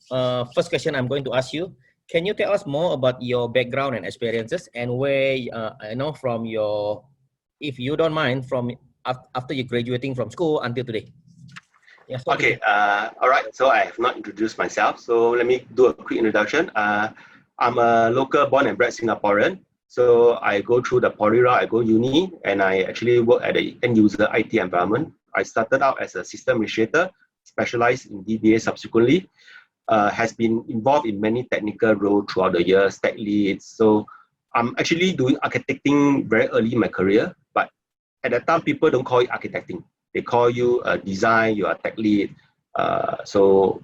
first question I'm going to ask you. Can you tell us more about your background and experiences and where, from your, if you don't mind, from after you graduating from school until today? Yeah, Okay, all right. So I have not introduced myself. So let me do a quick introduction. I'm a local born and bred Singaporean. So I go through the poly route, I go uni, and I actually work at the end user IT environment. I started out as a system administrator, specialized in DBA subsequently. Has been involved in many technical roles throughout the years, tech leads. So I'm actually doing architecting very early in my career, but at that time, people don't call it architecting. They call you a design, you are a tech lead. Then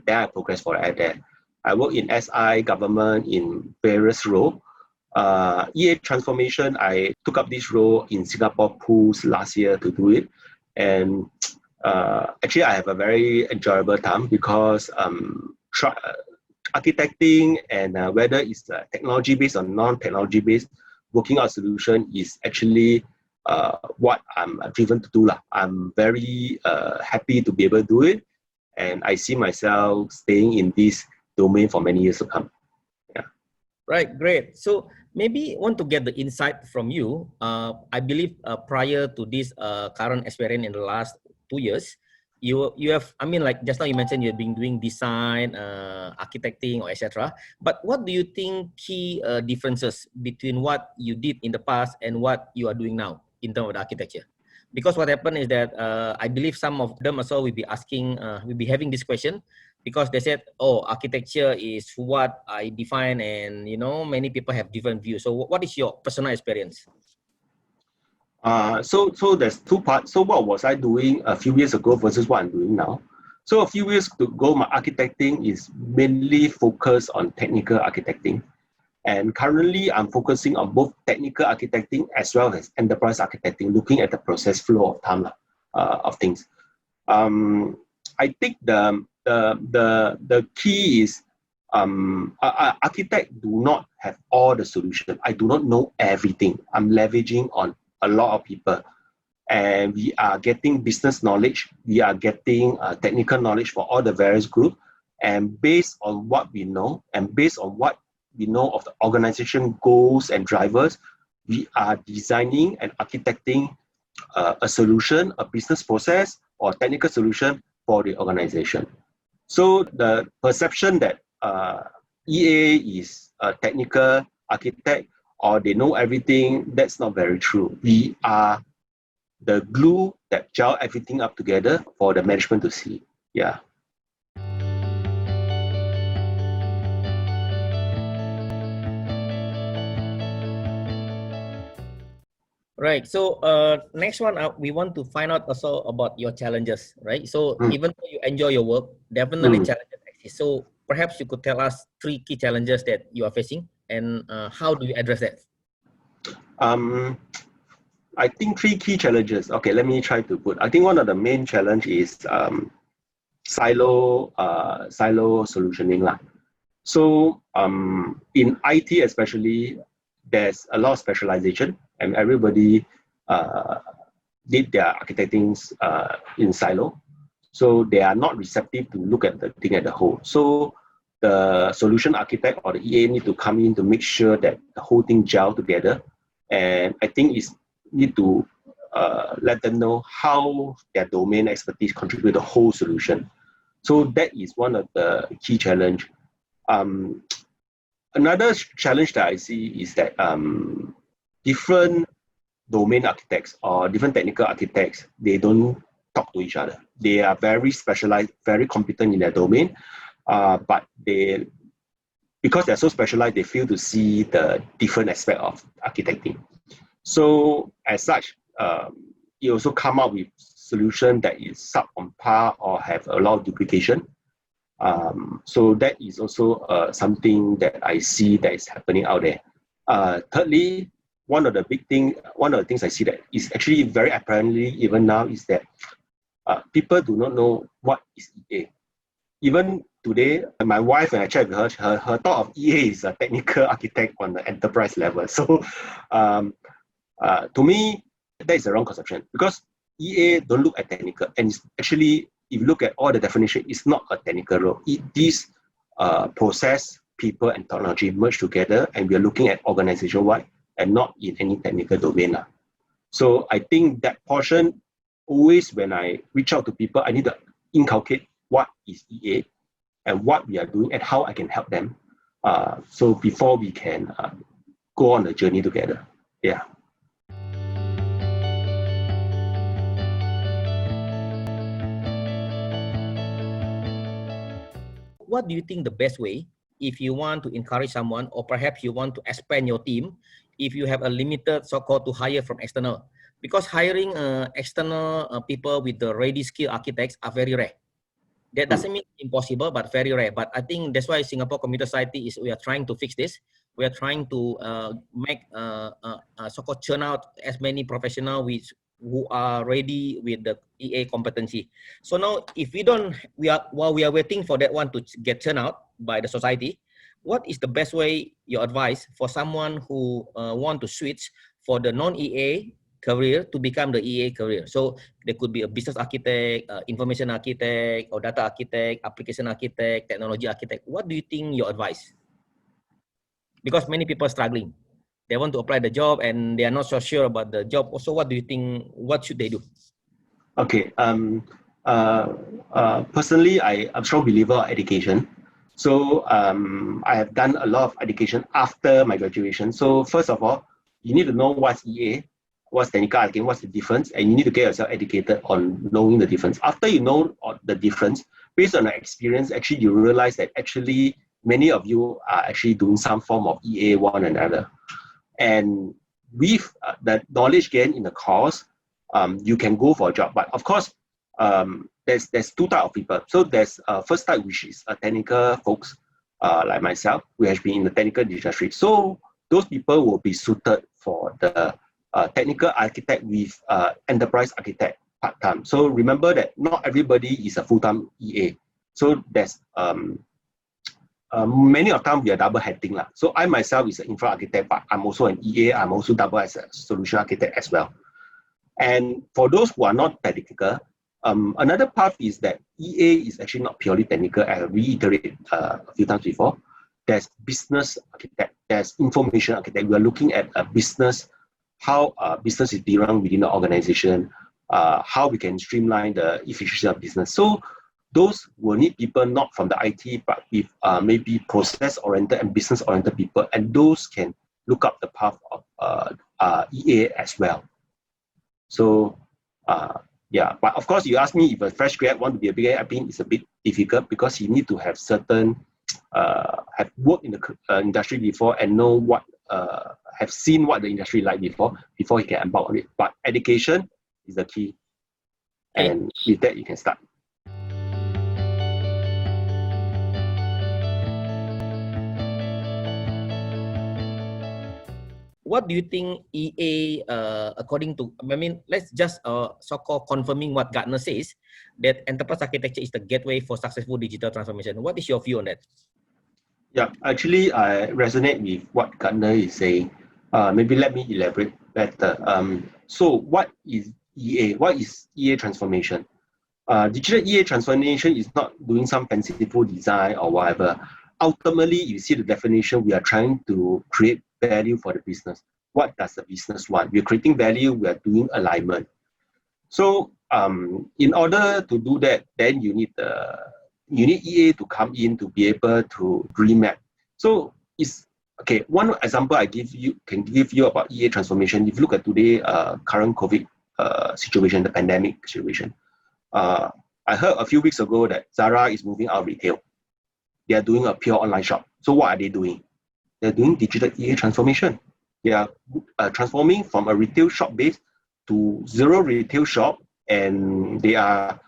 I progressed for that. I work in SI, government in various roles. EA transformation, I took up this role in Singapore Pools last year to do it. And actually, I have a very enjoyable time because architecting and whether it's technology based or non-technology based, working out solution is actually what I'm driven to do. I'm very happy to be able to do it, and I see myself staying in this domain for many years to come. Yeah. Right, great. So maybe want to get the insight from you. I believe prior to this current experience in the last 2 years, you have, I mean, like just now you mentioned you've been doing design, architecting, or etc. But what do you think key differences between what you did in the past and what you are doing now in terms of the architecture? Because what happened is that I believe some of them also will be asking, will be having this question because they said, oh, architecture is what I define, and many people have different views. So what is your personal experience? So there's two parts. So what was I doing a few years ago versus what I'm doing now? So a few years ago, my architecting is mainly focused on technical architecting. And currently, I'm focusing on both technical architecting as well as enterprise architecting, looking at the process flow of time of things. I think the key is architect do not have all the solutions. I do not know everything. I'm leveraging on a lot of people, and we are getting business knowledge. We are getting technical knowledge for all the various groups, and based on what we know, and based on what we know of the organization goals and drivers, we are designing and architecting a solution, a business process, or technical solution for the organization. So the perception that EA is a technical architect or they know everything, that's not very true. We are the glue that gel everything up together for the management to see. Yeah. Right. So next one, we want to find out also about your challenges, right? So even though you enjoy your work, definitely challenges exist. So perhaps you could tell us 3 key challenges that you are facing and how do you address that? I think 3 key challenges. Okay, let me try to put. I think one of the main challenge is silo solutioning lah. So in IT especially, there's a lot of specialization, and everybody did their architecting in silo. So they are not receptive to look at the thing at the whole. So the solution architect or the EA need to come in to make sure that the whole thing gel together. And I think it's need to let them know how their domain expertise contribute to the whole solution. So that is one of the key challenge. Another challenge that I see is that different domain architects or different technical architects, they don't talk to each other. They are very specialized, very competent in their domain, but because they're so specialized, they fail to see the different aspect of architecting. So as such, you also come up with solution that is sub on par or have a lot of duplication. So that is also something that I see that is happening out there. Thirdly, one of the things I see that is actually very apparently even now is that people do not know what is EA. Even today, my wife, when I chat with her, her thought of EA is a technical architect on the enterprise level. So to me, that is the wrong conception because EA don't look at technical, and it's actually, if you look at all the definition, it's not a technical role. It is process, people, and technology merge together, and we are looking at organization-wide and not in any technical domain. So I think that portion, always when I reach out to people, I need to inculcate what is EA and what we are doing and how I can help them. So before we can go on the journey together. Yeah. What do you think the best way if you want to encourage someone, or perhaps you want to expand your team, if you have a limited so-called to hire from external? Because hiring external people with the ready skill architects are very rare. That doesn't mean impossible, but very rare. But I think that's why Singapore Computer Society we are trying to fix this. We are trying to make so-called churn out as many professionals who are ready with the EA competency. So now, if while we are waiting for that one to get churned out by the society, what is the best way, your advice, for someone who want to switch for the non-EA career to become the EA career? So there could be a business architect, information architect, or data architect, application architect, technology architect. What do you think your advice? Because many people are struggling. They want to apply the job and they are not so sure about the job. Also, what do you think, what should they do? Okay. Personally, I'm a strong believer of education. So I have done a lot of education after my graduation. So first of all, you need to know what's EA, what's technical architect, what's the difference, and you need to get yourself educated on knowing the difference. After you know the difference, based on your experience, actually you realize that actually many of you are actually doing some form of EA one another. And with the knowledge gained in the course, you can go for a job. But of course, there's two types of people. So there's first type, which is technical folks like myself, who has been in the technical industry. So those people will be suited for the technical architect with enterprise architect part-time. So remember that not everybody is a full-time EA. So there's many of time we are double heading. So I myself is an infra architect, but I'm also an EA. I'm also double as a solution architect as well. And for those who are not technical, another path is that EA is actually not purely technical. I reiterated a few times before. There's business architect, there's information architect. We are looking at a business, how business is run within the organization, how we can streamline the efficiency of business. So those will need people not from the IT, but with maybe process-oriented and business-oriented people, and those can look up the path of EA as well. So yeah, but of course, you ask me if a fresh grad want to be a BA, I think it's a bit difficult because you need to have certain, have worked in the industry before and know what, have seen what the industry like before he can embark on it. But education is the key. And with that, you can start. What do you think EA, according to, I mean, let's just so-called confirming what Gartner says, that enterprise architecture is the gateway for successful digital transformation. What is your view on that? Yeah, actually, I resonate with what Gartner is saying. Maybe let me elaborate better. So what is EA? What is EA transformation? Digital EA transformation is not doing some fanciful design or whatever. Ultimately, you see the definition, we are trying to create value for the business. What does the business want? We're creating value, we are doing alignment. So in order to do that, then you need EA to come in to be able to remap. So it's okay. One example I can give you about EA transformation. If you look at today current COVID situation, the pandemic situation, I heard a few weeks ago that Zara is moving out of retail. They are doing a pure online shop. So what are they doing? They're doing digital EA transformation. They are transforming from a retail shop base to zero retail shop, and they are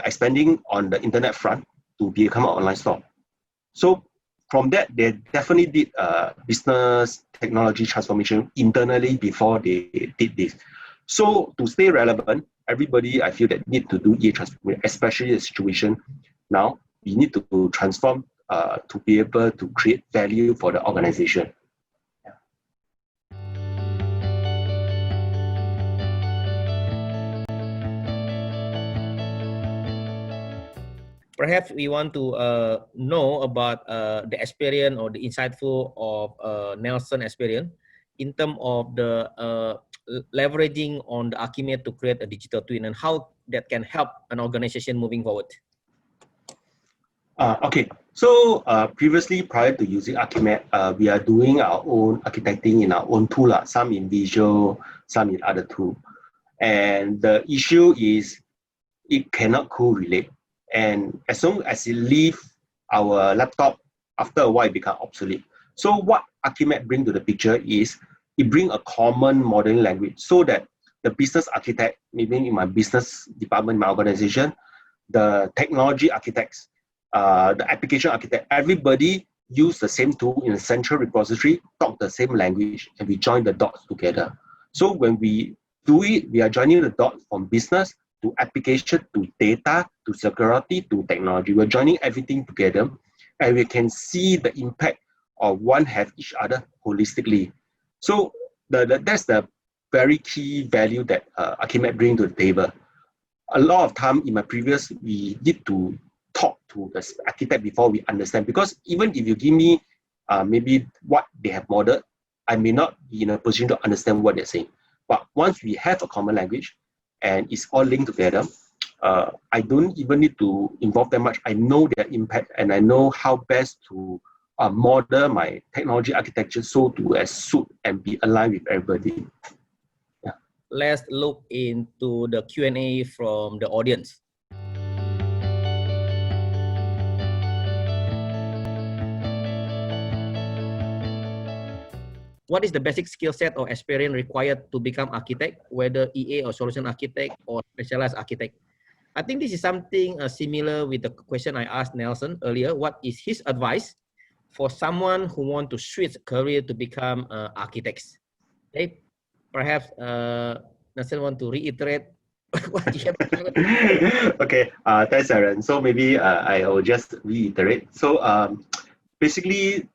expanding on the internet front to become an online store. So from that, they definitely did business technology transformation internally before they did this. So to stay relevant, everybody, I feel that need to do EA transformation, especially the situation now. We need to transform to be able to create value for the organization. perhaps we want to know about the experience or the insightful of Nelson experience in terms of the leveraging on the Archimedes to create a digital twin and how that can help an organization moving forward. Okay, so previously, prior to using Archimedes, we are doing our own architecting in our own tool, some in visual, some in other tool. And the issue is it cannot correlate. And as soon as it leave our laptop, after a while it becomes obsolete. So what Archimedes bring to the picture is it bring a common modeling language so that the business architect, maybe in my business department, my organization, the technology architects, the application architect, everybody use the same tool in a central repository, talk the same language, and we join the dots together. So when we do it, we are joining the dots from business to application to data to security to technology. We're joining everything together, and we can see the impact of one have each other holistically. So that's the very key value that Archimedes bring to the table. A lot of time in my previous, we need to talk to the architect before we understand, because even if you give me maybe what they have modeled, I may not be in a position to understand what they're saying. But once we have a common language and it's all linked together, I don't even need to involve that much. I know their impact and I know how best to model my technology architecture so to suit and be aligned with everybody. Yeah. Let's look into the Q&A from the audience. What is the basic skill set or experience required to become architect, whether EA or solution architect or specialized architect? I think this is something similar with the question I asked Nelson earlier. What is his advice for someone who want to switch career to become architects? Okay, perhaps Nelson want to reiterate what you have. Okay, thanks, Aaron. So maybe I will just reiterate. So basically,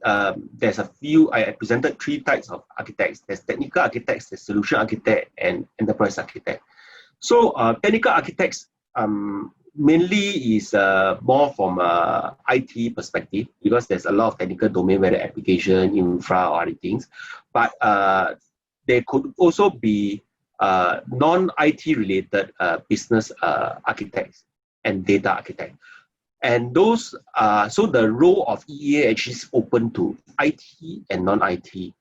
there's a few, I presented 3 types of architects. There's technical architects, there's solution architect, and enterprise architect. So technical architects mainly is more from IT perspective, because there's a lot of technical domain, whether application, infra, or other things. But they could also be non-IT related business architects and data architects. And those, so the role of EA actually is open to IT and non-IT.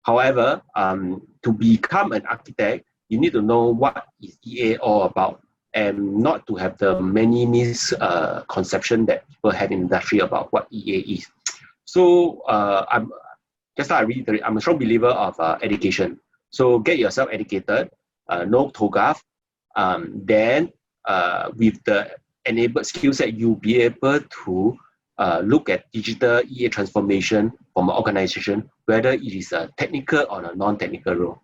However, to become an architect, you need to know what is EA all about, and not to have the many misconception that people have in the industry about what EA is. So I'm just like I reiterate, I'm a strong believer of education. So get yourself educated, know TOGAF, then with the enabled skill set, you'll be able to look at digital EA transformation from an organization, whether it is a technical or a non-technical role.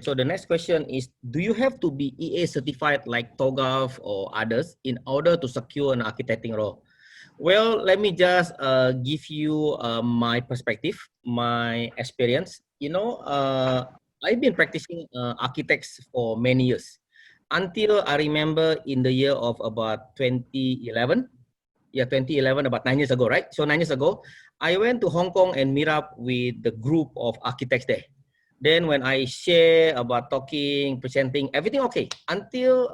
So the next question is, do you have to be EA certified like TOGAF or others in order to secure an architecting role? Well, let me just give you my perspective, my experience. You know, I've been practicing architects for many years. Until I remember in the year of about 2011, yeah, 2011, about 9 years ago, right? So 9 years ago, I went to Hong Kong and meet up with the group of architects there. Then when I share about talking, presenting, everything okay. Until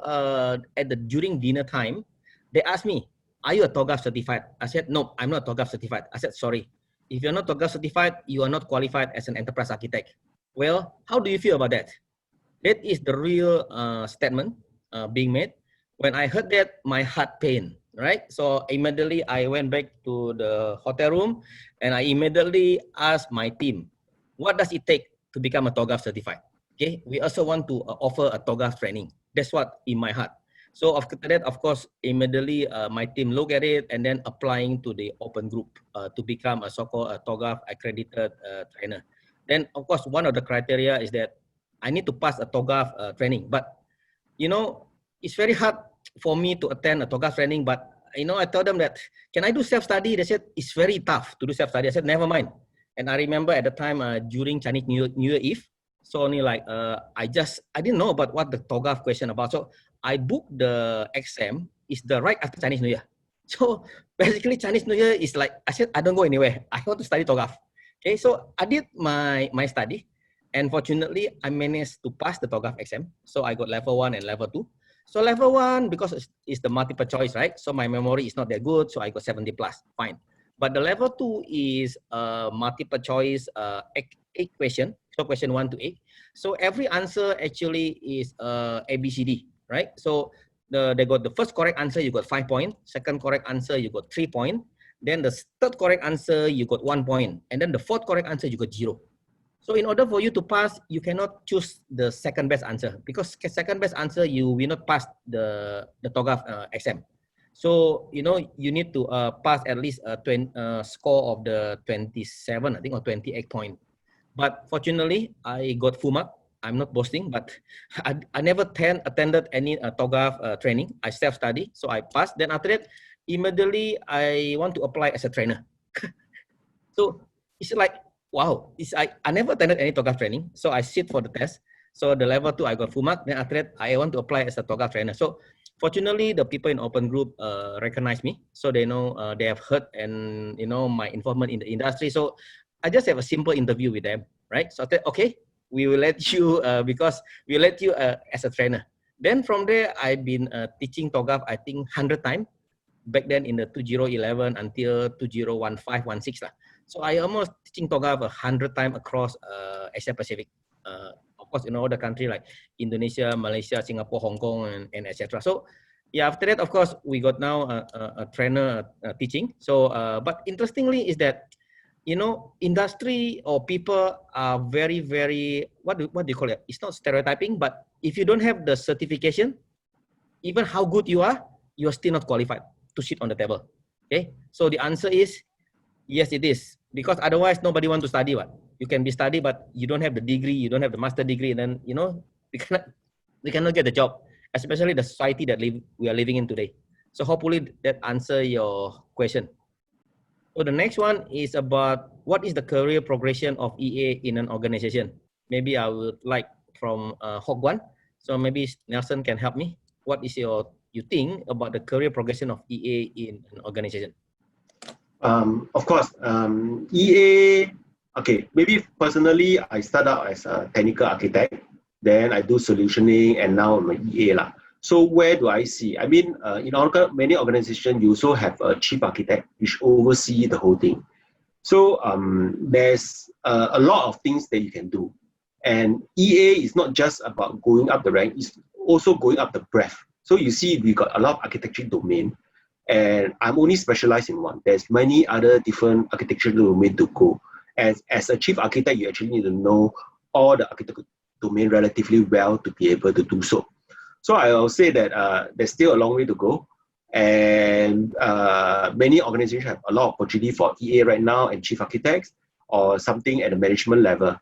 during dinner time, they asked me, are you a TOGAF certified? I said, no, I'm not TOGAF certified. I said, sorry. If you're not TOGAF certified, you are not qualified as an enterprise architect. Well, how do you feel about that? That is the real statement being made. When I heard that, my heart pained, right? So immediately I went back to the hotel room and I immediately asked my team, what does it take to become a TOGAF certified? Okay, we also want to offer a TOGAF training. That's what in my heart. So after that, of course, immediately my team look at it and then applying to the open group to become a so-called TOGAF accredited trainer. Then, of course, one of the criteria is that I need to pass a TOGAF training. But, you know, it's very hard for me to attend a TOGAF training. But, you know, I told them that, can I do self-study? They said, it's very tough to do self-study. I said, never mind. And I remember at the time during Chinese New Year Eve, so only like, I didn't know about what the TOGAF question about. So I booked the exam, is the right after Chinese New Year. So basically Chinese New Year is like, I said, I don't go anywhere. I want to study TOGAF. Okay, so I did my study, and fortunately I managed to pass the TOGAF exam. So I got level 1 and level 2. So level 1, because it's the multiple choice, right? So my memory is not that good, so I got 70 plus, fine. But the level 2 is multiple choice, 8 question, so question 1 to 8. So every answer actually is ABCD, right? So they got the first correct answer, you got 5 points. Second correct answer, you got 3 points. Then the third correct answer, you got 1 point. And then the fourth correct answer, you got 0. So in order for you to pass, you cannot choose the second best answer, because second best answer, you will not pass the TOGAF exam. So, you know, you need to pass at least a score of the 27, I think, or 28 point. But fortunately, I got full mark. I'm not boasting, but I never attended any TOGAF training. I self-study, so I passed. Then after that, immediately I want to apply as a trainer. So it's like, wow, I never attended any TOGAF training. So I sit for the test. So the level 2, I got full mark. Then after that, I want to apply as a TOGAF trainer. So fortunately, the people in open group recognize me. So they know, they have heard and, you know, my involvement in the industry. So I just have a simple interview with them, right? So I said, okay, we will let you, because we let you as a trainer. Then from there, I've been teaching TOGAF, I think, 100 times back then in the 2011 until 2015-16 lah. So I almost teaching TOGAF 100 times across Asia Pacific. Of course, in all the country like Indonesia, Malaysia, Singapore, Hong Kong, and etc. So yeah, after that, of course, we got now a trainer teaching. So, but interestingly is that, you know, industry or people are very, very, what do you call it? It's not stereotyping, but if you don't have the certification, even how good you are still not qualified to sit on the table. Okay, so the answer is yes, it is, because otherwise nobody want to study. What you can be study, but you don't have the degree, you don't have the master degree, and then, you know, we cannot get the job, especially the society that we are living in today. So hopefully that answer your question. So the next one is about what is the career progression of EA in an organization. Maybe I would like from Hogwan. So maybe Nelson can help me. What is you think about the career progression of EA in an organization? Of course, EA, okay, maybe personally, I start out as a technical architect, then I do solutioning, and now I'm an EA lah. So where do I see? I mean, in many organizations, you also have a chief architect, which oversee the whole thing. So there's a lot of things that you can do. And EA is not just about going up the rank, it's also going up the breadth. So you see, we got a lot of architecture domain, and I'm only specialized in one. There's many other different architecture domain to go. As a chief architect, you actually need to know all the architecture domain relatively well to be able to do so. So I will say that there's still a long way to go. And many organizations have a lot of opportunity for EA right now and chief architects, or something at the management level,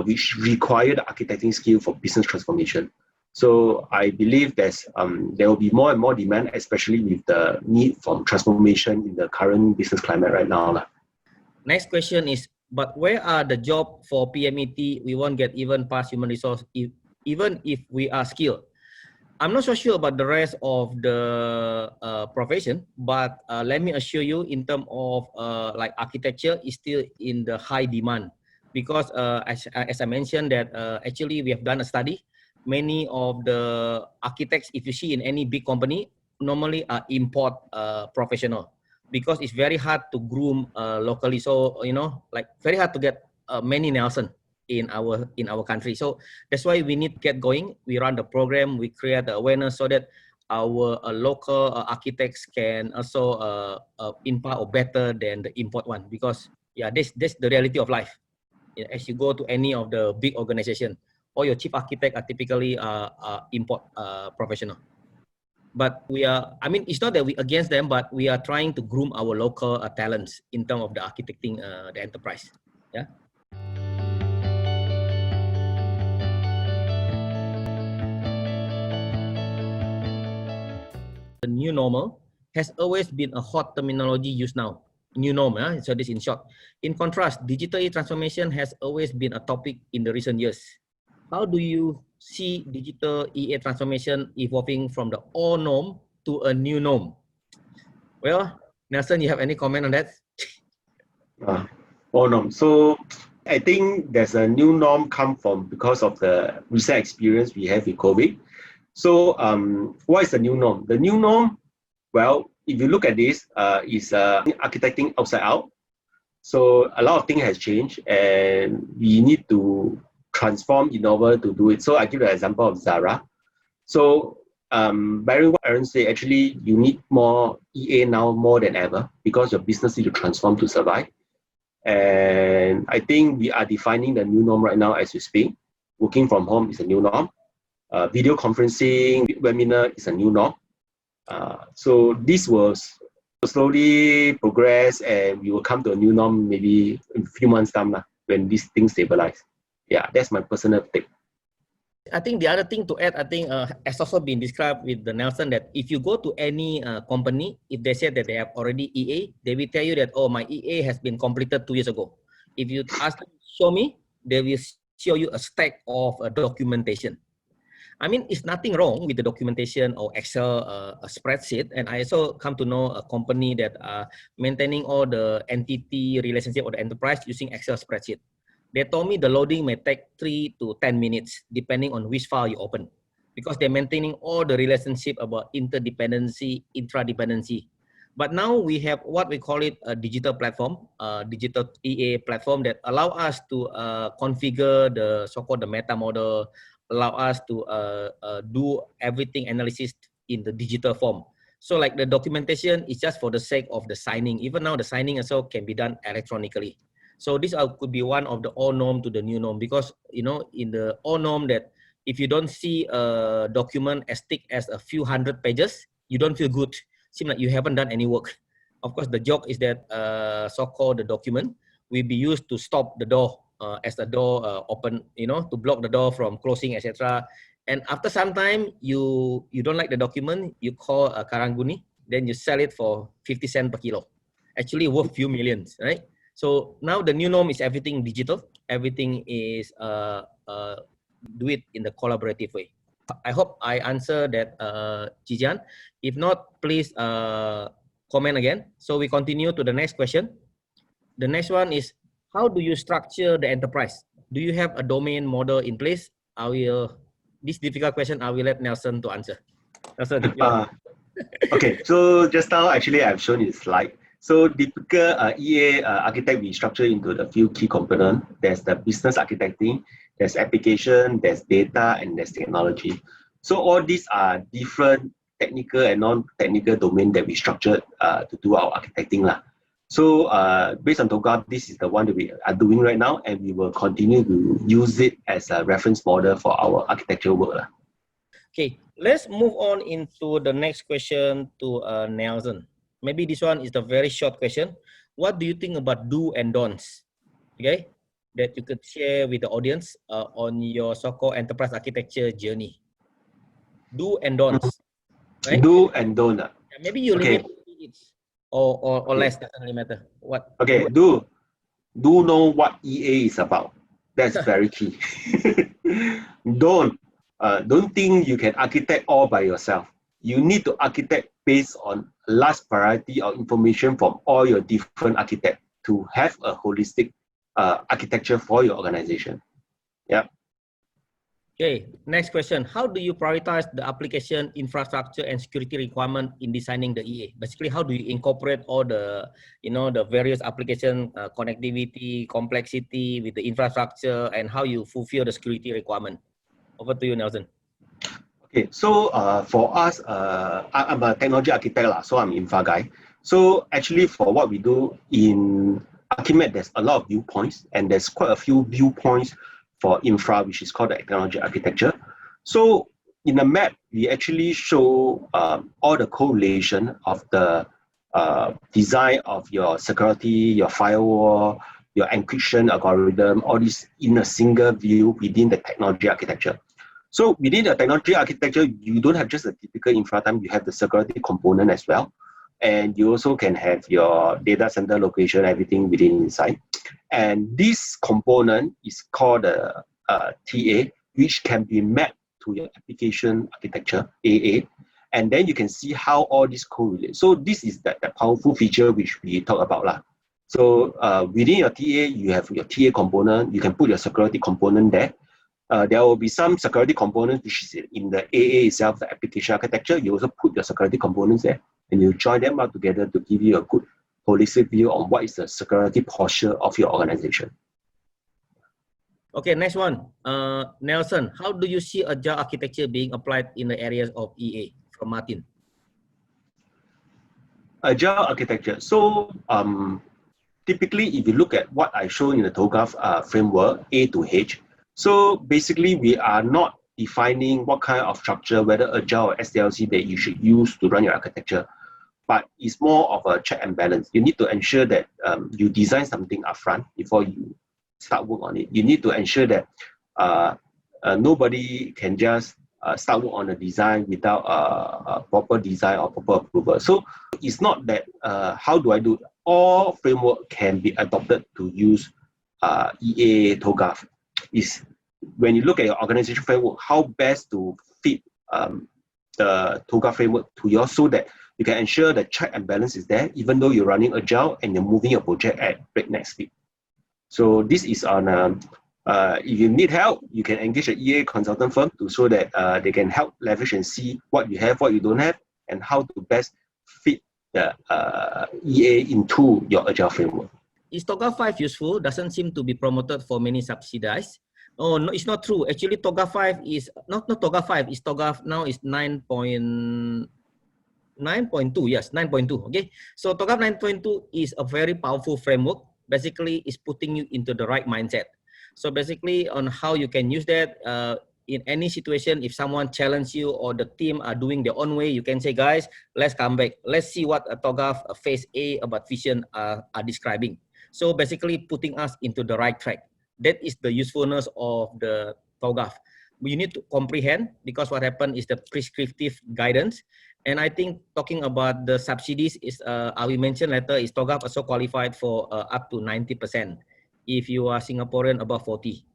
which require the architecting skill for business transformation. So I believe there will be more and more demand, especially with the need for transformation in the current business climate right now. Next question is, but where are the job for PMET? We won't get even past human resource even if we are skilled. I'm not so sure about the rest of the profession, but let me assure you, in terms of like architecture is still in the high demand, because as I mentioned that actually we have done a study. Many of the architects, if you see in any big company, normally are import professional, because it's very hard to groom locally. So, you know, like very hard to get many Nelson in our country. So that's why we need to get going. We run the program, we create the awareness so that our local architects can also impart or better than the import one, because yeah, that's the reality of life. As you go to any of the big organization, all your chief architect are typically import professional. But we are, I mean, it's not that we against them, but we are trying to groom our local talents in terms of the architecting the enterprise. Yeah. The new normal has always been a hot terminology used now. New norm, so this in short. In contrast, digital transformation has always been a topic in the recent years. How do you see digital EA transformation evolving from the old norm to a new norm? Well, Nelson, you have any comment on that? Oh no. So I think there's a new norm come from because of the recent experience we have with COVID. So what is the new norm? The new norm, well, if you look at this, is architecting outside out. So a lot of things has changed, and we need to transform in order to do it. So I give you an example of Zara. So bearing what Aaron said, actually you need more EA now more than ever because your business needs to transform to survive. And I think we are defining the new norm right now as we speak. Working from home is a new norm. Video conferencing, webinar is a new norm. So this will slowly progress, and we will come to a new norm maybe in a few months' time when these things stabilize. Yeah, that's my personal take. I think the other thing to add, I think has also been described with the Nelson, that if you go to any company, if they say that they have already EA, they will tell you that, oh, my EA has been completed 2 years ago. If you ask them, show me, they will show you a stack of documentation. I mean, it's nothing wrong with the documentation or Excel a spreadsheet. And I also come to know a company that are maintaining all the entity relationship or the enterprise using Excel spreadsheet. They told me the loading may take 3 to 10 minutes, depending on which file you open, because they're maintaining all the relationship about interdependency, intradependency. But now we have what we call it a digital platform, digital EA platform that allow us to configure the so-called the meta model, allow us to do everything analysis in the digital form. So like the documentation is just for the sake of the signing. Even now the signing also can be done electronically. So this could be one of the old norm to the new norm, because you know in the old norm that if you don't see a document as thick as a few hundred pages, you don't feel good. Seems like you haven't done any work. Of course, the joke is that so-called the document will be used to stop the door as the door open, you know, to block the door from closing, etc. And after some time, you don't like the document, you call a karanguni, then you sell it for 50 cents per kilo. Actually worth few millions, right? So now the new norm is everything digital. Everything is do it in the collaborative way. I hope I answer that, Jijan. If not, please comment again. So we continue to the next question. The next one is, how do you structure the enterprise? Do you have a domain model in place? This difficult question, I will let Nelson to answer. Nelson, Okay, so just now actually I've shown you a slide. So typical EA architect we structure into the few key components. There's the business architecting, there's application, there's data, and there's technology. So all these are different technical and non-technical domain that we structured to do our architecting lah. So based on TOGAF, this is the one that we are doing right now, and we will continue to use it as a reference model for our architectural work lah. Okay, let's move on into the next question to Nelson. Maybe this one is a very short question. What do you think about do and don'ts? Okay, that you could share with the audience on your so-called enterprise architecture journey. Do and don'ts, right? Do and don't. Maybe you Okay. limit it or Okay. less, doesn't really matter. What? Okay, do know what EA is about. That's very key. Don't think you can architect all by yourself. You need to architect based on a large variety of information from all your different architects to have a holistic architecture for your organization. Yeah. Okay, next question. How do you prioritize the application, infrastructure, and security requirement in designing the EA? Basically, how do you incorporate all the, you know, the various application connectivity, complexity with the infrastructure, and how you fulfill the security requirement? Over to you, Nelson. Okay, so for us, I'm a technology architect, so I'm infra guy. So actually for what we do in Archimedes, there's a lot of viewpoints, and there's quite a few viewpoints for infra, which is called the technology architecture. So in the map, we actually show all the correlation of the design of your security, your firewall, your encryption algorithm, all this in a single view within the technology architecture. So within the technology architecture, you don't have just a typical infra time, you have the security component as well. And you also can have your data center location, everything within inside. And this component is called a TA, which can be mapped to your application architecture, AA. And then you can see how all this correlate. So this is that powerful feature which we talk about lah. So within your TA, you have your TA component. You can put your security component there. There will be some security components which is in the AA itself, the application architecture. You also put your security components there, and you join them up together to give you a good holistic view on what is the security posture of your organization. Okay, next one. Nelson, how do you see agile architecture being applied in the areas of EA? From Martin. Agile architecture. So typically, if you look at what I show in the TOGAF framework, A to H, so basically we are not defining what kind of structure, whether agile or SDLC, that you should use to run your architecture, but it's more of a check and balance. You need to ensure that you design something upfront before you start work on it. You need to ensure that nobody can just start work on a design without a proper design or proper approval. So it's not that how do I do it? All framework can be adopted to use EA TOGAF. Is when you look at your organization framework, how best to fit the TOGAF framework to yours so that you can ensure the check and balance is there, even though you're running agile and you're moving your project at breakneck speed. So this is on if you need help, you can engage an EA consultant firm to show that they can help leverage and see what you have, what you don't have, and how to best fit the EA into your agile framework. Is TOGAF 5 useful? Doesn't seem to be promoted for many subsidized. Oh, no, it's not true. Actually, TOGAF 5 is not TOGAF 5. Is TOGAF now is 9.2. Yes, 9.2. Okay. So TOGAF 9.2 is a very powerful framework. Basically, it's putting you into the right mindset. So basically, on how you can use that in any situation, if someone challenges you or the team are doing their own way, you can say, guys, let's come back. Let's see what TOGAF phase A about vision are describing. So basically putting us into the right track. That is the usefulness of the TOGAF. You need to comprehend, because what happened is the prescriptive guidance. And I think talking about the subsidies is, we mentioned later, is TOGAF also qualified for up to 90%. If you are Singaporean, above 40.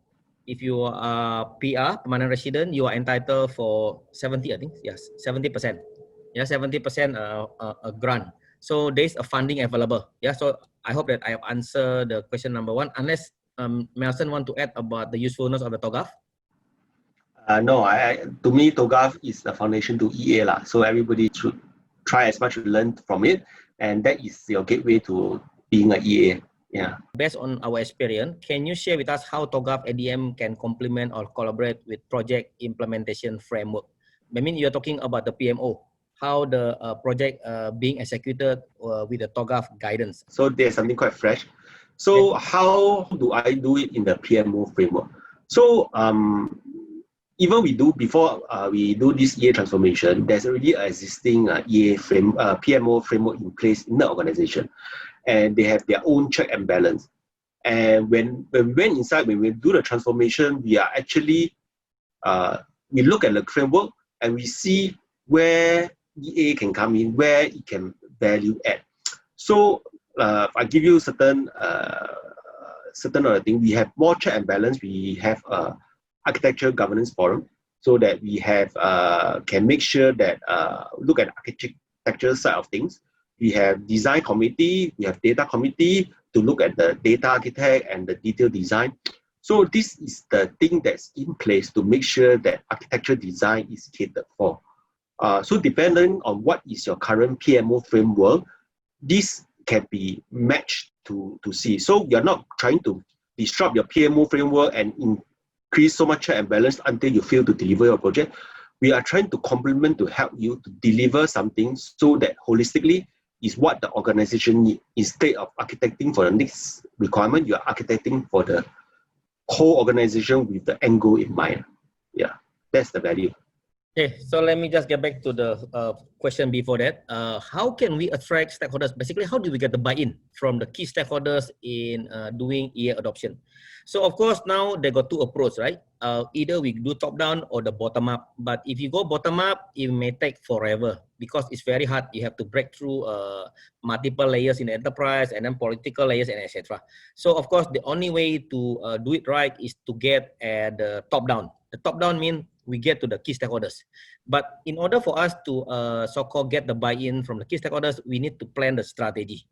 If you are PR, permanent resident, you are entitled for 70, I think. Yes, 70%. Yeah, 70% a grant. So there's a funding available. Yeah, so I hope that I have answered the question number one. Unless Nelson want to add about the usefulness of the TOGAF. No, to me, TOGAF is the foundation to EA lah. So everybody should try as much to learn from it, and that is your gateway to being an EA. Yeah. Based on our experience, can you share with us how TOGAF ADM can complement or collaborate with project implementation framework? I mean, you're talking about the PMO, how the project being executed with the TOGAF guidance. So there's something quite fresh. So how do I do it in the PMO framework? So even before we do this EA transformation, there's already an existing PMO framework in place in the organization, and they have their own check and balance. And when we went inside, when we do the transformation, we are actually we look at the framework and we see where EA can come in, where it can value add. So I give you certain other things. We have more check and balance. We have architecture governance forum, so that we have can make sure that look at architecture side of things. We have design committee, we have data committee to look at the data architect and the detailed design. So this is the thing that's in place to make sure that architecture design is catered for. So depending on what is your current PMO framework, this can be matched to see. So you're not trying to disrupt your PMO framework and increase so much check and balance until you fail to deliver your project. We are trying to complement to help you to deliver something so that holistically is what the organization needs. Instead of architecting for the next requirement, you are architecting for the whole organization with the end goal in mind. Yeah, that's the value. Okay, so let me just get back to the question before that. How can we attract stakeholders? Basically, how do we get the buy-in from the key stakeholders in doing EA adoption? So of course, now they got two approaches, right? Either we do top-down or the bottom-up. But if you go bottom-up, it may take forever because it's very hard. You have to break through multiple layers in the enterprise and then political layers and etc. So of course, the only way to do it right is to get the top-down. The top-down means we get to the key stakeholders. But in order for us to so-called get the buy-in from the key stakeholders, we need to plan the strategy.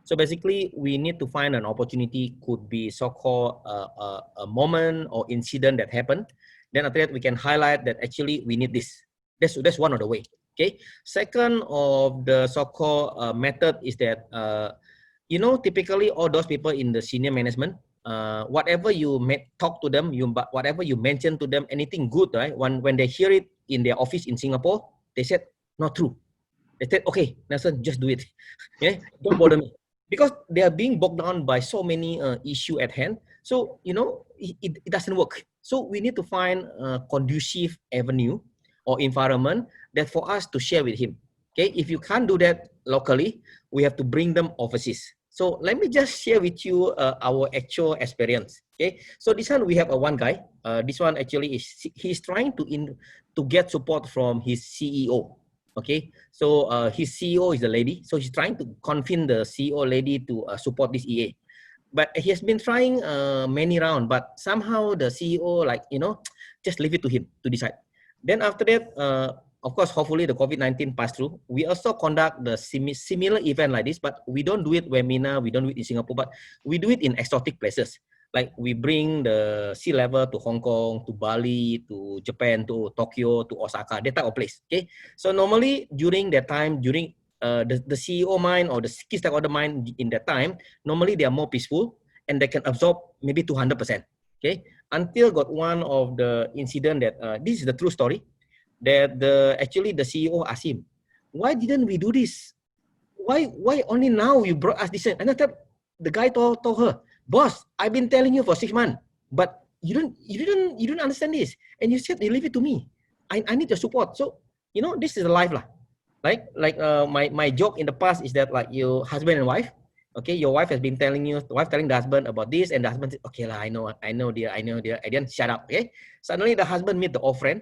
So basically, we need to find an opportunity, could be so-called a moment or incident that happened. Then after that, we can highlight that actually we need this. That's one of the way. Okay. Second of the so-called method is that typically all those people in the senior management, whatever you talk to them, whatever you mention to them, anything good, right? When they hear it in their office in Singapore, they said not true. They said, okay, Nelson, just do it. Yeah, don't bother me. Because they are being bogged down by so many issues at hand. So, it doesn't work. So we need to find a conducive avenue or environment that for us to share with him. Okay, if you can't do that locally, we have to bring them overseas. So let me just share with you our actual experience. Okay, so this one we have one guy. This one actually he's trying to get support from his CEO. Okay, so his CEO is a lady, so he's trying to convince the CEO lady to support this EA. But he has been trying many rounds, but somehow the CEO just leave it to him to decide. Then after that, of course, hopefully the COVID-19 pass through. We also conduct the similar event like this, but we don't do it webinar, we don't do it in Singapore, but we do it in exotic places. Like we bring the C-level to Hong Kong, to Bali, to Japan, to Tokyo, to Osaka, that type of place. Okay, so normally during that time, during the CEO mind or the key stakeholder mind in that time, normally they are more peaceful and they can absorb maybe 200%. Okay, until got one of the incident that this is the true story, that actually the CEO asked him, why didn't we do this? Why only now you brought us this? And I thought the guy told her, boss, I've been telling you for 6 months, but you didn't understand this, and you said you leave it to me. I need your support. So this is the life lah. My joke in the past is that like your husband and wife, okay, your wife has been telling the husband about this, and the husband said, okay lah, I know dear, and then shut up. Okay, suddenly the husband meet the old friend,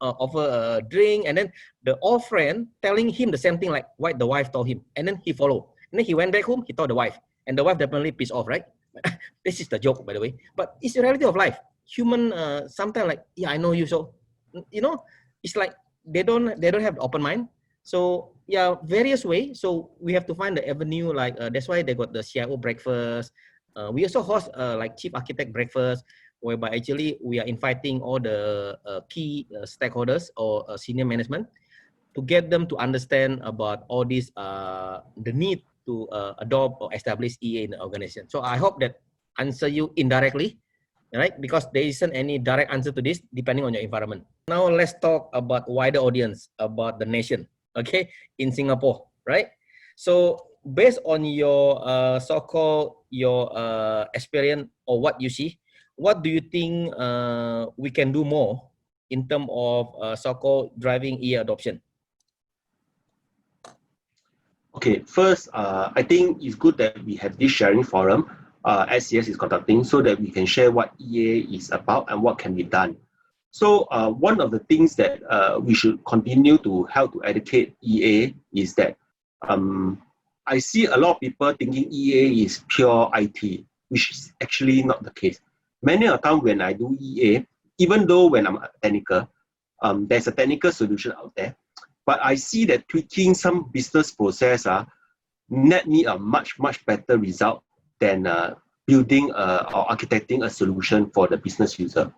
offer a drink, and then the old friend telling him the same thing like what the wife told him, and then he followed, and then he went back home, he told the wife, and the wife definitely pissed off, right? This is the joke, by the way, but it's the reality of life. Human sometimes like, yeah, I know you, so it's like they don't have the open mind. So yeah, various ways. So we have to find the avenue, like that's why they got the CIO breakfast. We also host like chief architect breakfast, whereby actually we are inviting all the key stakeholders or senior management to get them to understand about all this, the need to adopt or establish EA in the organization. So I hope that answer you indirectly, right? Because there isn't any direct answer to this depending on your environment. Now let's talk about wider audience, about the nation, okay, in Singapore, right? So based on your so-called your experience or what you see, what do you think we can do more in terms of so-called driving EA adoption? Okay, first, I think it's good that we have this sharing forum SCS is conducting, so that we can share what EA is about and what can be done. So one of the things that we should continue to help to educate EA is that I see a lot of people thinking EA is pure IT, which is actually not the case. Many of the time when I do EA, even though when I'm technical, there's a technical solution out there, but I see that tweaking some business process net me a much better result than building or architecting a solution for the business user.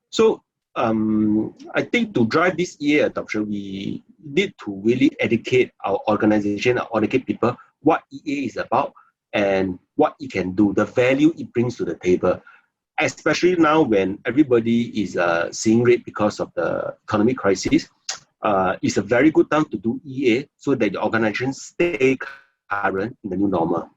So I think to drive this EA adoption, we need to really educate our organization, educate people what EA is about and what it can do, the value it brings to the table. Especially now when everybody is seeing rate because of the economic crisis, it's a very good time to do EA so that the organization stay current in the new normal.